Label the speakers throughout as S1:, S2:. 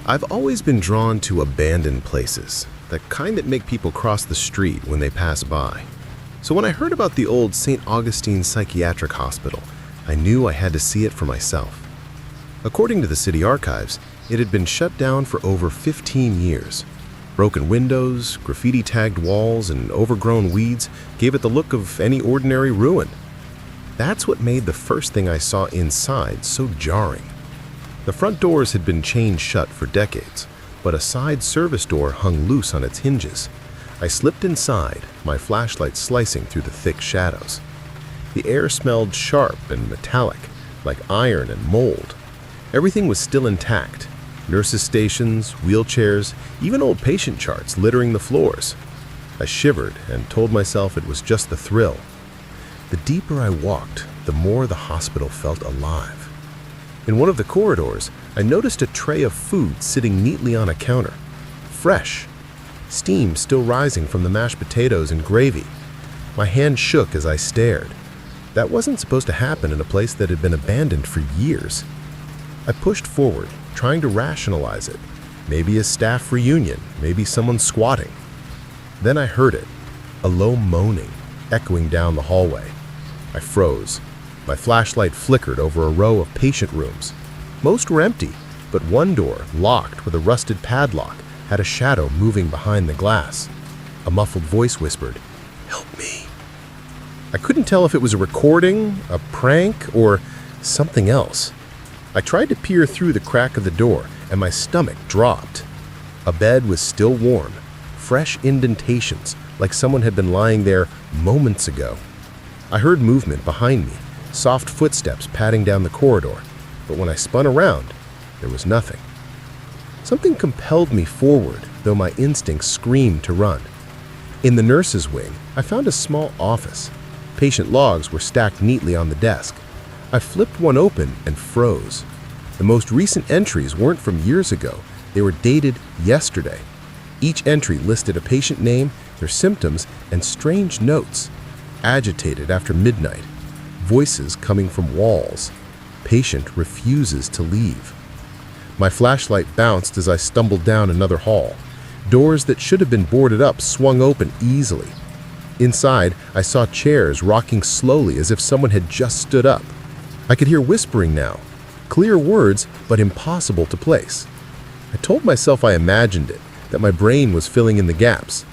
S1: I've always been drawn to abandoned places, the kind that make people cross the street when they pass by. So when I heard about the old St. Augustine Psychiatric Hospital, I knew I had to see it for myself. According to the city archives, it had been shut down for over 15 years. Broken windows, graffiti-tagged walls, and overgrown weeds gave it the look of any ordinary ruin. That's what made the first thing I saw inside so jarring. The front doors had been chained shut for decades, but a side service door hung loose on its hinges. I slipped inside, my flashlight slicing through the thick shadows. The air smelled sharp and metallic, like iron and mold. Everything was still intact. Nurses' stations, wheelchairs, even old patient charts littering the floors. I shivered and told myself it was just the thrill. The deeper I walked, the more the hospital felt alive. In one of the corridors, I noticed a tray of food sitting neatly on a counter. Fresh. Steam still rising from the mashed potatoes and gravy. My hand shook as I stared. That wasn't supposed to happen in a place that had been abandoned for years. I pushed forward, trying to rationalize it. Maybe a staff reunion, maybe someone squatting. Then I heard it, a low moaning, echoing down the hallway. I froze. My flashlight flickered over a row of patient rooms. Most were empty, but one door, locked with a rusted padlock, had a shadow moving behind the glass. A muffled voice whispered, "Help me." I couldn't tell if it was a recording, a prank, or something else. I tried to peer through the crack of the door, and my stomach dropped. A bed was still warm, fresh indentations, like someone had been lying there moments ago. I heard movement behind me, soft footsteps padding down the corridor, but when I spun around, there was nothing. Something compelled me forward, though my instincts screamed to run. In the nurse's wing, I found a small office. Patient logs were stacked neatly on the desk. I flipped one open and froze. The most recent entries weren't from years ago. They were dated yesterday. Each entry listed a patient name, their symptoms, and strange notes. Agitated after midnight. Voices coming from walls. Patient refuses to leave. My flashlight bounced as I stumbled down another hall. Doors that should have been boarded up swung open easily. Inside, I saw chairs rocking slowly as if someone had just stood up. I could hear whispering now. Clear words, but impossible to place. I told myself I imagined it, that my brain was filling in the gaps.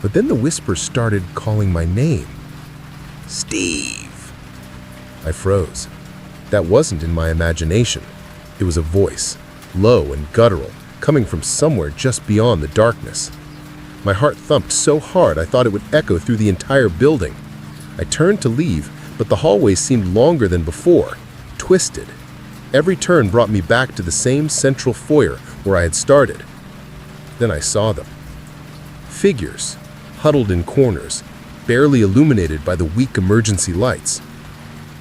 S1: But then the whispers started calling my name. Steve! I froze. That wasn't in my imagination. It was a voice, low and guttural, coming from somewhere just beyond the darkness. My heart thumped so hard I thought it would echo through the entire building. I turned to leave, but the hallway seemed longer than before, twisted. Every turn brought me back to the same central foyer where I had started. Then I saw them. Figures, huddled in corners, barely illuminated by the weak emergency lights.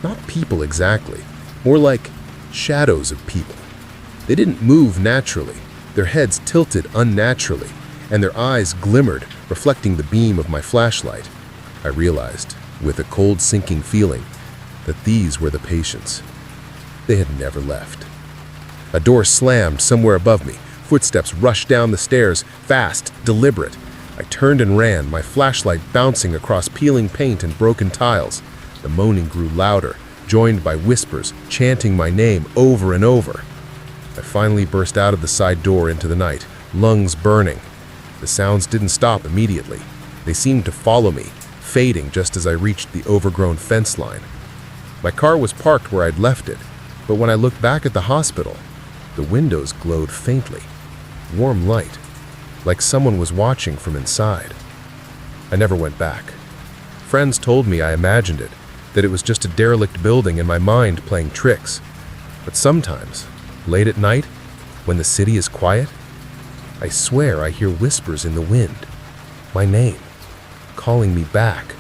S1: Not people exactly, more like shadows of people. They didn't move naturally, their heads tilted unnaturally, and their eyes glimmered, reflecting the beam of my flashlight. I realized, with a cold sinking feeling, that these were the patients. They had never left. A door slammed somewhere above me. Footsteps rushed down the stairs, fast, deliberate. I turned and ran, my flashlight bouncing across peeling paint and broken tiles. The moaning grew louder, joined by whispers, chanting my name over and over. I finally burst out of the side door into the night, lungs burning. The sounds didn't stop immediately. They seemed to follow me, fading just as I reached the overgrown fence line. My car was parked where I'd left it, but when I looked back at the hospital, the windows glowed faintly. Warm light, like someone was watching from inside. I never went back. Friends told me I imagined it, that it was just a derelict building in my mind playing tricks. But sometimes, late at night, when the city is quiet, I swear I hear whispers in the wind, my name, calling me back.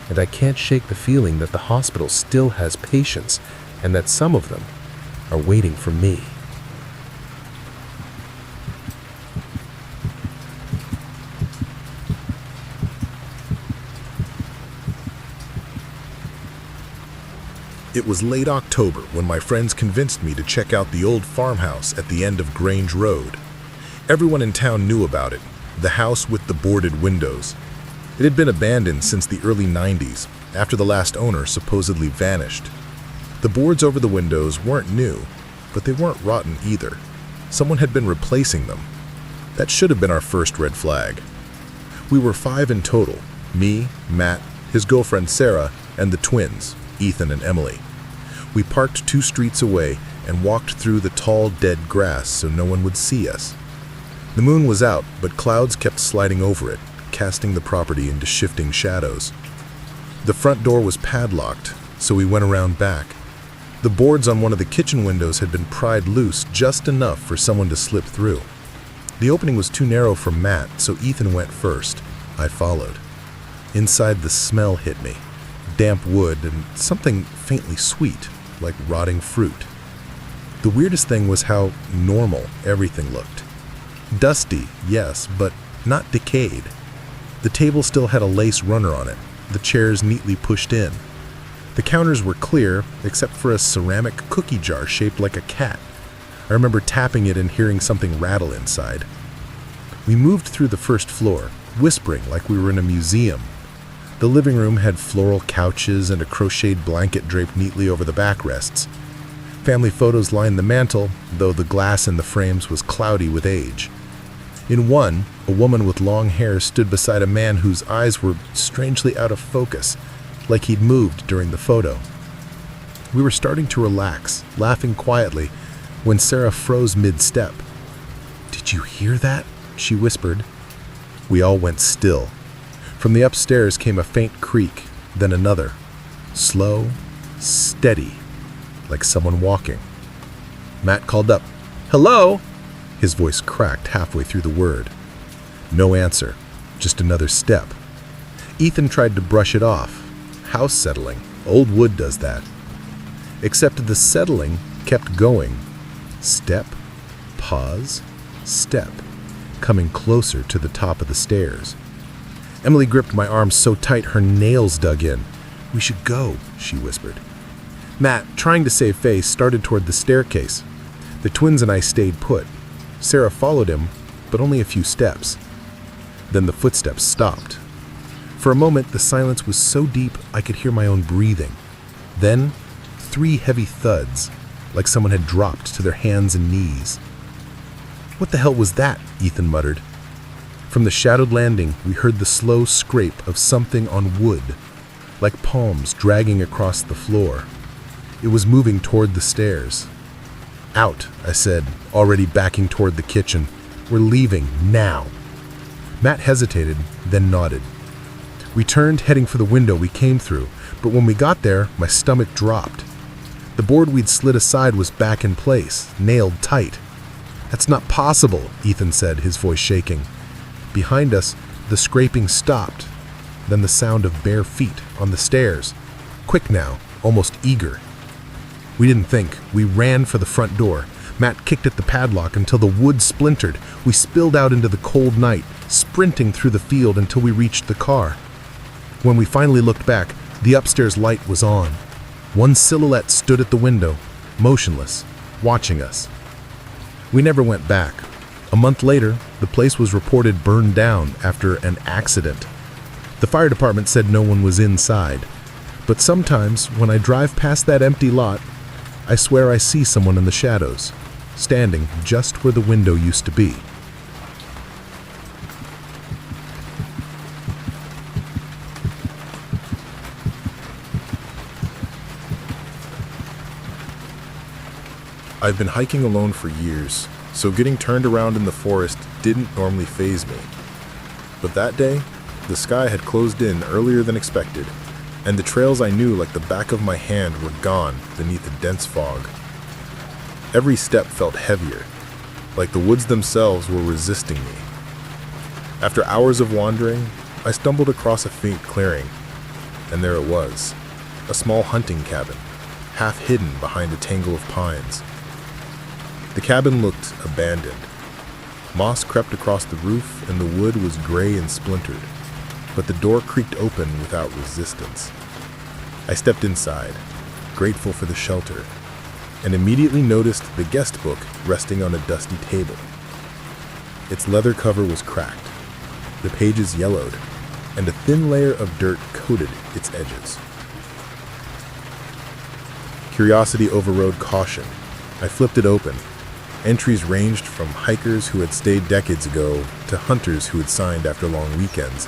S1: And I can't shake the feeling that the hospital still has patients and that some of them are waiting for me.
S2: It was late October when my friends convinced me to check out the old farmhouse at the end of Grange Road. Everyone in town knew about it, the house with the boarded windows. It had been abandoned since the early 90s, after the last owner supposedly vanished. The boards over the windows weren't new, but they weren't rotten either. Someone had been replacing them. That should have been our first red flag. We were 5 in total: me, Matt, his girlfriend Sarah, and the twins, Ethan and Emily. We parked 2 streets away and walked through the tall, dead grass so no one would see us. The moon was out, but clouds kept sliding over it, casting the property into shifting shadows. The front door was padlocked, so we went around back. The boards on one of the kitchen windows had been pried loose just enough for someone to slip through. The opening was too narrow for Matt, so Ethan went first. I followed. Inside, the smell hit me. Damp wood and something faintly sweet, like rotting fruit. The weirdest thing was how normal everything looked. Dusty, yes, but not decayed. The table still had a lace runner on it, the chairs neatly pushed in. The counters were clear, except for a ceramic cookie jar shaped like a cat. I remember tapping it and hearing something rattle inside. We moved through the first floor, whispering like we were in a museum. The living room had floral couches and a crocheted blanket draped neatly over the backrests. Family photos lined the mantel, though the glass in the frames was cloudy with age. In one, a woman with long hair stood beside a man whose eyes were strangely out of focus, like he'd moved during the photo. We were starting to relax, laughing quietly, when Sarah froze mid-step. "Did you hear that?" she whispered. We all went still. From the upstairs came a faint creak, then another. Slow, steady, like someone walking. Matt called up, "Hello?" His voice cracked halfway through the word. No answer, just another step. Ethan tried to brush it off. House settling. Old wood does that. Except the settling kept going. Step, pause, step, coming closer to the top of the stairs. Emily gripped my arm so tight her nails dug in. "We should go," she whispered. Matt, trying to save face, started toward the staircase. The twins and I stayed put. Sarah followed him, but only a few steps. Then the footsteps stopped. For a moment, the silence was so deep I could hear my own breathing. Then, 3 heavy thuds, like someone had dropped to their hands and knees. "What the hell was that?" Ethan muttered. From the shadowed landing, we heard the slow scrape of something on wood, like palms dragging across the floor. It was moving toward the stairs. "Out," I said, already backing toward the kitchen. "We're leaving, now." Matt hesitated, then nodded. We turned, heading for the window we came through, but when we got there, my stomach dropped. The board we'd slid aside was back in place, nailed tight. "That's not possible," Ethan said, his voice shaking. Behind us, the scraping stopped, then the sound of bare feet on the stairs. Quick now, almost eager. We didn't think. We ran for the front door. Matt kicked at the padlock until the wood splintered. We spilled out into the cold night, sprinting through the field until we reached the car. When we finally looked back, the upstairs light was on. One silhouette stood at the window, motionless, watching us. We never went back. A month later, the place was reported burned down after an accident. The fire department said no one was inside. But sometimes, when I drive past that empty lot, I swear I see someone in the shadows, standing just where the window used to be. I've been hiking alone for years, so getting turned around in the forest didn't normally faze me. But that day, the sky had closed in earlier than expected, and the trails I knew like the back of my hand were gone beneath a dense fog. Every step felt heavier, like the woods themselves were resisting me. After hours of wandering, I stumbled across a faint clearing, and there it was, a small hunting cabin, half hidden behind a tangle of pines. The cabin looked abandoned. Moss crept across the roof, and the wood was gray and splintered, but the door creaked open without resistance. I stepped inside. grateful for the shelter, and immediately noticed the guestbook resting on a dusty table. Its leather cover was cracked, the pages yellowed, and a thin layer of dirt coated its edges. Curiosity overrode caution. I flipped it open. Entries ranged from hikers who had stayed decades ago to hunters who had signed after long weekends.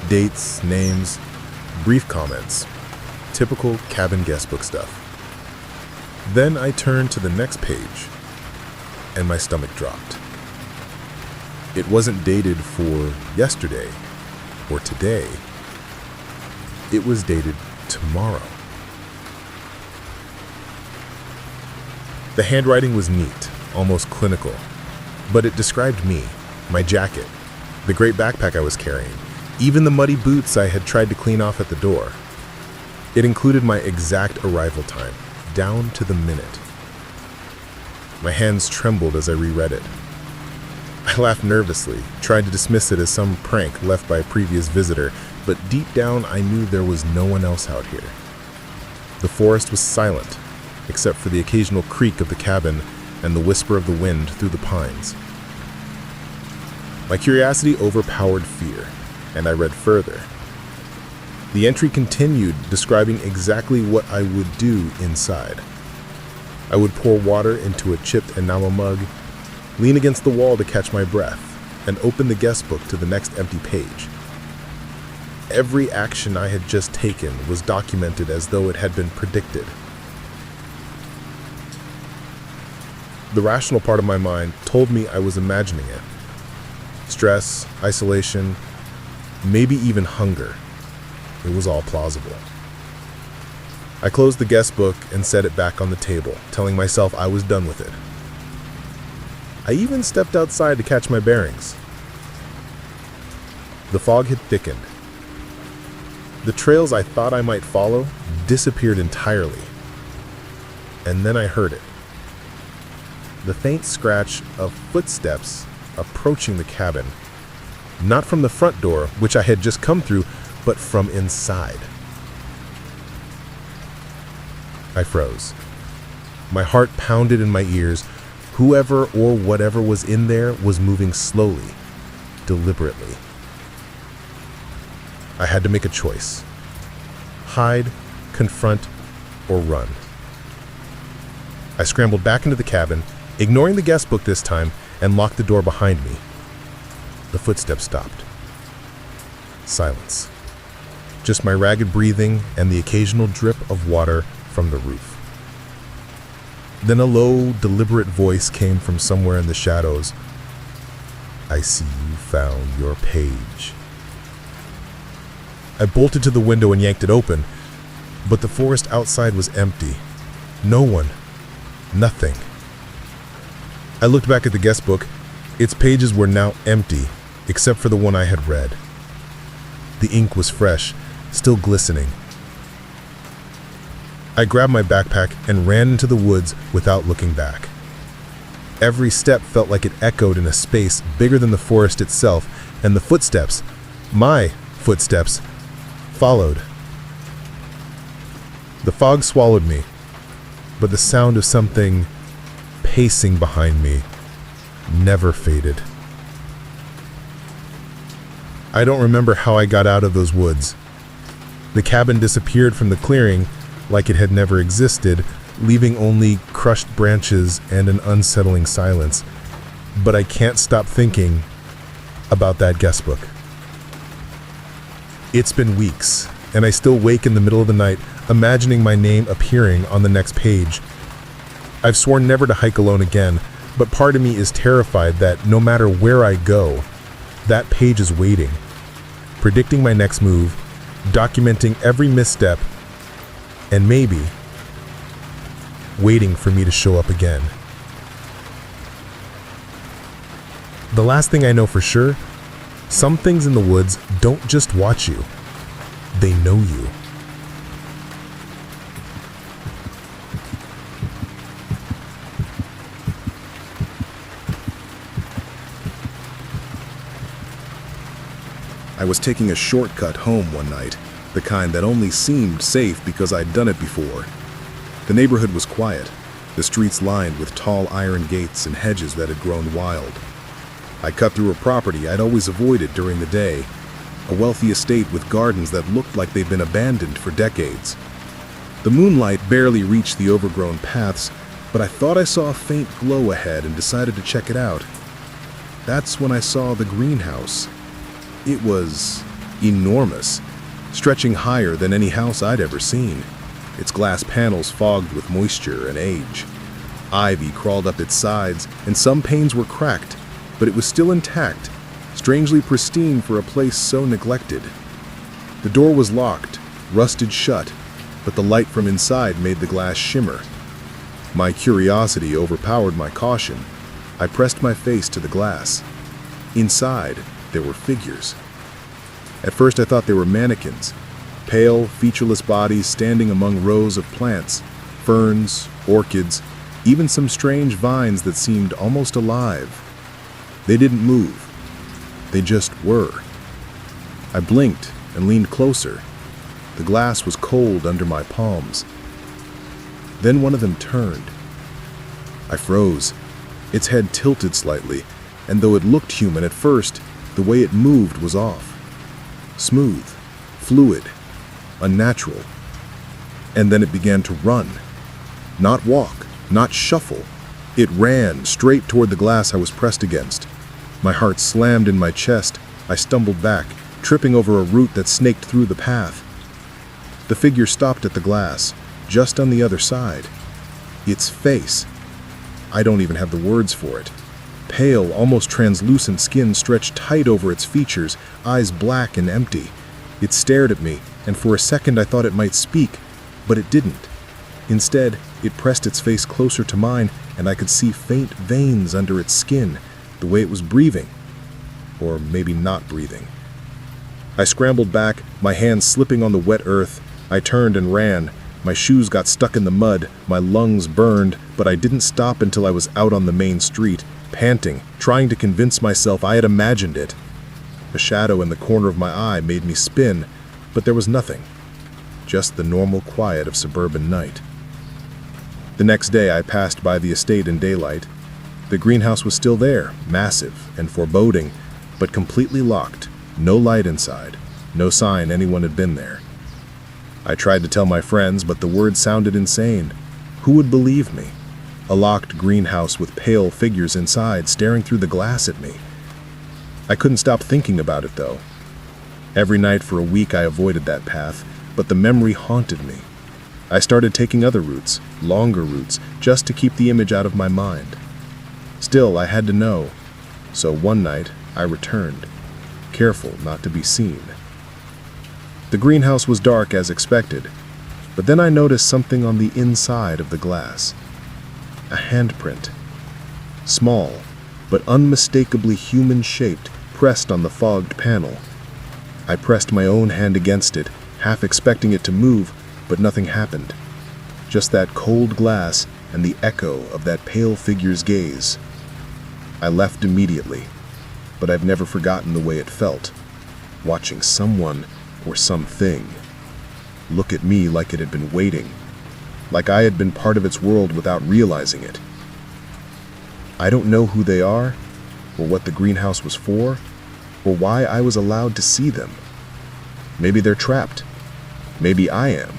S2: Dates, names, brief comments. Typical cabin guestbook stuff. Then I turned to the next page, and my stomach dropped. It wasn't dated for yesterday or today. It was dated tomorrow. The handwriting was neat, almost clinical, but it described me, my jacket, the great backpack I was carrying, even the muddy boots I had tried to clean off at the door. It included my exact arrival time, down to the minute. My hands trembled as I reread it. I laughed nervously, tried to dismiss it as some prank left by a previous visitor, but deep down I knew there was no one else out here. The forest was silent, except for the occasional creak of the cabin and the whisper of the wind through the pines. My curiosity overpowered fear, and I read further. The entry continued, describing exactly what I would do inside. I would pour water into a chipped enamel mug, lean against the wall to catch my breath, and open the guestbook to the next empty page. Every action I had just taken was documented as though it had been predicted. The rational part of my mind told me I was imagining it. Stress, isolation, maybe even hunger. It was all plausible. I closed the guestbook and set it back on the table, telling myself I was done with it. I even stepped outside to catch my bearings. The fog had thickened. The trails I thought I might follow disappeared entirely. And then I heard it. The faint scratch of footsteps approaching the cabin, not from the front door, which I had just come through, but from inside. I froze. My heart pounded in my ears. Whoever or whatever was in there was moving slowly, deliberately. I had to make a choice. Hide, confront, or run. I scrambled back into the cabin, ignoring the guestbook this time, and locked the door behind me. The footsteps stopped. Silence. Just my ragged breathing and the occasional drip of water from the roof. Then a low, deliberate voice came from somewhere in the shadows. I see you found your page. I bolted to the window and yanked it open, but the forest outside was empty. No one. Nothing. I looked back at the guestbook. Its pages were now empty, except for the one I had read. The ink was fresh, still glistening. I grabbed my backpack and ran into the woods without looking back. Every step felt like it echoed in a space bigger than the forest itself, and the footsteps, my footsteps, followed. The fog swallowed me, but the sound of something pacing behind me never faded. I don't remember how I got out of those woods. The cabin disappeared from the clearing like it had never existed, leaving only crushed branches and an unsettling silence. But I can't stop thinking about that guestbook. It's been weeks, and I still wake in the middle of the night, imagining my name appearing on the next page. I've sworn never to hike alone again, but part of me is terrified that no matter where I go, that page is waiting, predicting my next move, documenting every misstep, and maybe waiting for me to show up again. The last thing I know for sure, some things in the woods don't just watch you, they know you.
S3: I was taking a shortcut home one night, the kind that only seemed safe because I'd done it before.
S2: The neighborhood was quiet, the streets lined with tall iron gates and hedges that had grown wild. I cut through a property I'd always avoided during the day, a wealthy estate with gardens that looked like they'd been abandoned for decades. The moonlight barely reached the overgrown paths, but I thought I saw a faint glow ahead and decided to check it out. That's when I saw the greenhouse. It was enormous, stretching higher than any house I'd ever seen, its glass panels fogged with moisture and age. Ivy crawled up its sides, and some panes were cracked, but it was still intact, strangely pristine for a place so neglected. The door was locked, rusted shut, but the light from inside made the glass shimmer. My curiosity overpowered my caution. I pressed my face to the glass. Inside, there were figures. At first I thought they were mannequins, pale, featureless bodies standing among rows of plants, ferns, orchids, even some strange vines that seemed almost alive. They didn't move. They just were. I blinked and leaned closer. The glass was cold under my palms. Then one of them turned. I froze. Its head tilted slightly, and though it looked human at first, the way it moved was off. Smooth, fluid, unnatural. And then it began to run. Not walk, not shuffle. It ran straight toward the glass I was pressed against. My heart slammed in my chest. I stumbled back, tripping over a root that snaked through the path. The figure stopped at the glass, just on the other side. Its face. I don't even have the words for it. Pale, almost translucent skin stretched tight over its features, eyes black and empty. It stared at me, and for a second I thought it might speak, but it didn't. Instead, it pressed its face closer to mine, and I could see faint veins under its skin, the way it was breathing. Or maybe not breathing. I scrambled back, my hands slipping on the wet earth. I turned and ran. My shoes got stuck in the mud, my lungs burned, but I didn't stop until I was out on the main street, panting, trying to convince myself I had imagined it. A shadow in the corner of my eye made me spin, but there was nothing. Just the normal quiet of suburban night. The next day I passed by the estate in daylight. The greenhouse was still there, massive and foreboding, but completely locked, no light inside, no sign anyone had been there. I tried to tell my friends, but the words sounded insane. Who would believe me? A locked greenhouse with pale figures inside staring through the glass at me. I couldn't stop thinking about it, though. Every night for a week I avoided that path, but the memory haunted me. I started taking other routes, longer routes, just to keep the image out of my mind. Still, I had to know, so one night I returned, careful not to be seen. The greenhouse was dark as expected, but then I noticed something on the inside of the glass. A handprint. Small, but unmistakably human-shaped, pressed on the fogged panel. I pressed my own hand against it, half expecting it to move, but nothing happened. Just that cold glass and the echo of that pale figure's gaze. I left immediately, but I've never forgotten the way it felt, watching someone or something look at me like it had been waiting, like I had been part of its world without realizing it. I don't know who they are, or what the greenhouse was for, or why I was allowed to see them. Maybe they're trapped. Maybe I am.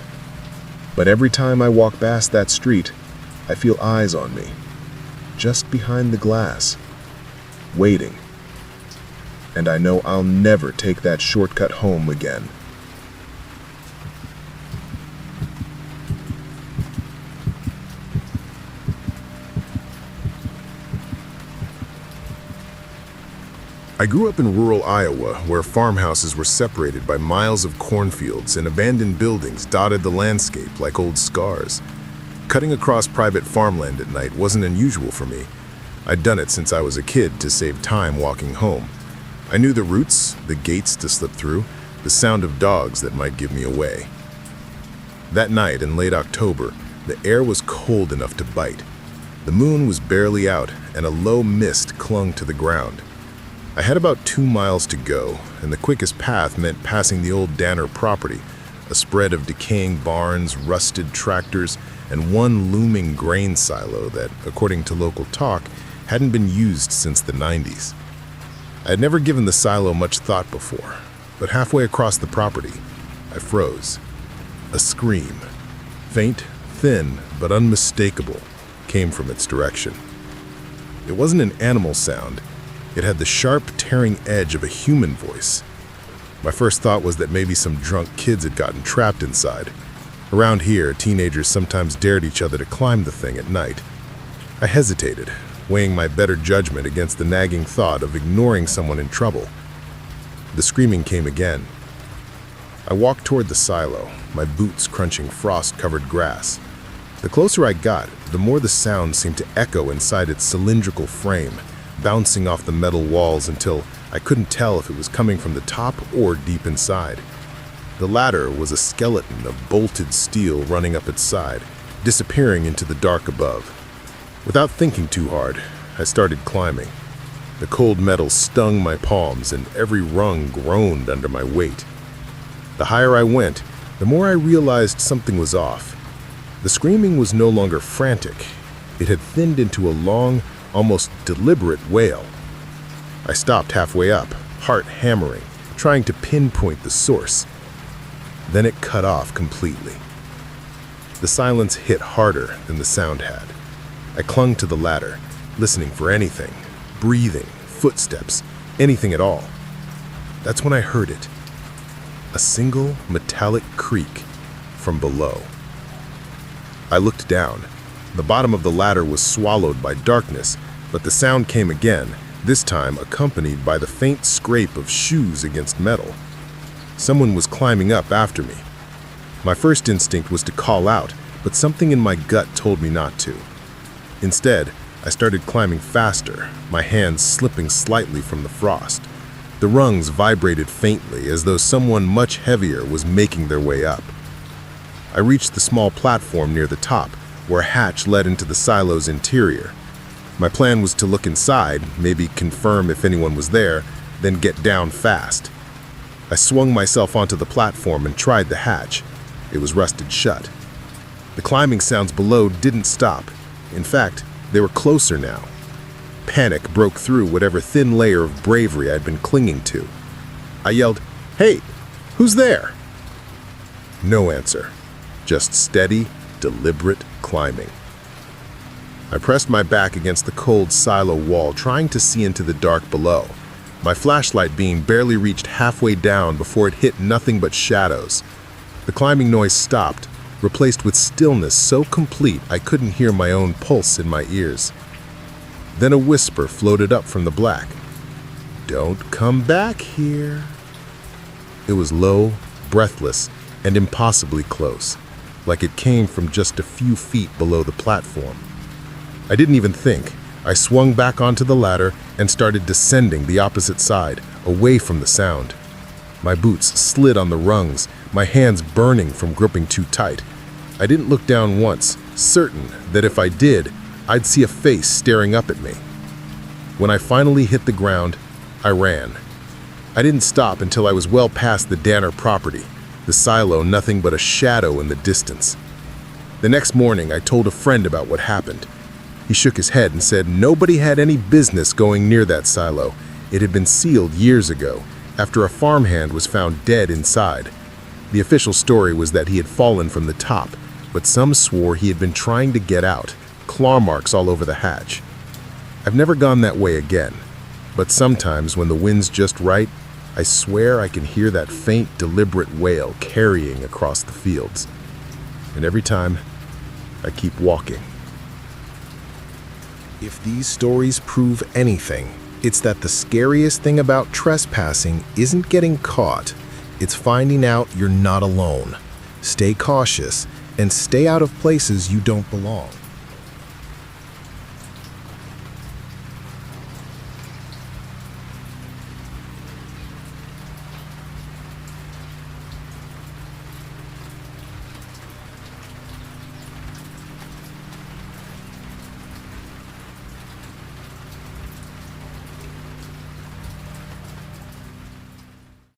S2: But every time I walk past that street, I feel eyes on me, just behind the glass, waiting. And I know I'll never take that shortcut home again.
S3: I grew up in rural Iowa, where farmhouses were separated by miles of cornfields and abandoned buildings dotted the landscape like old scars. Cutting across private farmland at night wasn't unusual for me. I'd done it since I was a kid to save time walking home. I knew the routes, the gates to slip through, the sound of dogs that might give me away. That night in late October, the air was cold enough to bite. The moon was barely out, and a low mist clung to the ground. I had about 2 miles to go, and the quickest path meant passing the old Danner property, a spread of decaying barns, rusted tractors, and one looming grain silo that, according to local talk, hadn't been used since the 90s. I had never given the silo much thought before, but halfway across the property, I froze. A scream, faint, thin, but unmistakable, came from its direction. It wasn't an animal sound. It had the sharp, tearing edge of a human voice. My first thought was that maybe some drunk kids had gotten trapped inside. Around here, teenagers sometimes dared each other to climb the thing at night. I hesitated, weighing my better judgment against the nagging thought of ignoring someone in trouble. The screaming came again. I walked toward the silo, my boots crunching frost-covered grass. The closer I got, the more the sound seemed to echo inside its cylindrical frame, bouncing off the metal walls until I couldn't tell if it was coming from the top or deep inside. The latter was a skeleton of bolted steel running up its side, disappearing into the dark above. Without thinking too hard, I started climbing. The cold metal stung my palms and every rung groaned under my weight. The higher I went, the more I realized something was off. The screaming was no longer frantic. It had thinned into a long, almost deliberate wail. I stopped halfway up, heart hammering, trying to pinpoint the source. Then it cut off completely. The silence hit harder than the sound had. I clung to the ladder, listening for anything, breathing, footsteps, anything at all. That's when I heard it. A single metallic creak from below. I looked down. The bottom of the ladder was swallowed by darkness, but the sound came again, this time accompanied by the faint scrape of shoes against metal. Someone was climbing up after me. My first instinct was to call out, but something in my gut told me not to. Instead, I started climbing faster, my hands slipping slightly from the frost. The rungs vibrated faintly as though someone much heavier was making their way up. I reached the small platform near the top, where a hatch led into the silo's interior. My plan was to look inside, maybe confirm if anyone was there, then get down fast. I swung myself onto the platform and tried the hatch. It was rusted shut. The climbing sounds below didn't stop. In fact, they were closer now. Panic broke through whatever thin layer of bravery I'd been clinging to. I yelled, "Hey, who's there?" No answer, just steady, deliberate climbing. I pressed my back against the cold silo wall, trying to see into the dark below. My flashlight beam barely reached halfway down before it hit nothing but shadows. The climbing noise stopped, replaced with stillness so complete I couldn't hear my own pulse in my ears. Then a whisper floated up from the black. "Don't come back here." It was low, breathless, and impossibly close, like it came from just a few feet below the platform. I didn't even think. I swung back onto the ladder and started descending the opposite side, away from the sound. My boots slid on the rungs, my hands burning from gripping too tight. I didn't look down once, certain that if I did, I'd see a face staring up at me. When I finally hit the ground, I ran. I didn't stop until I was well past the Danner property, the silo nothing but a shadow in the distance. The next morning, I told a friend about what happened. He shook his head and said nobody had any business going near that silo. It had been sealed years ago, after a farmhand was found dead inside. The official story was that he had fallen from the top, but some swore he had been trying to get out, claw marks all over the hatch. I've never gone that way again, but sometimes when the wind's just right, I swear I can hear that faint, deliberate wail carrying across the fields. And every time, I keep walking. If these stories prove anything, it's that the scariest thing about trespassing isn't getting caught. It's finding out you're not alone. Stay cautious and stay out of places you don't belong.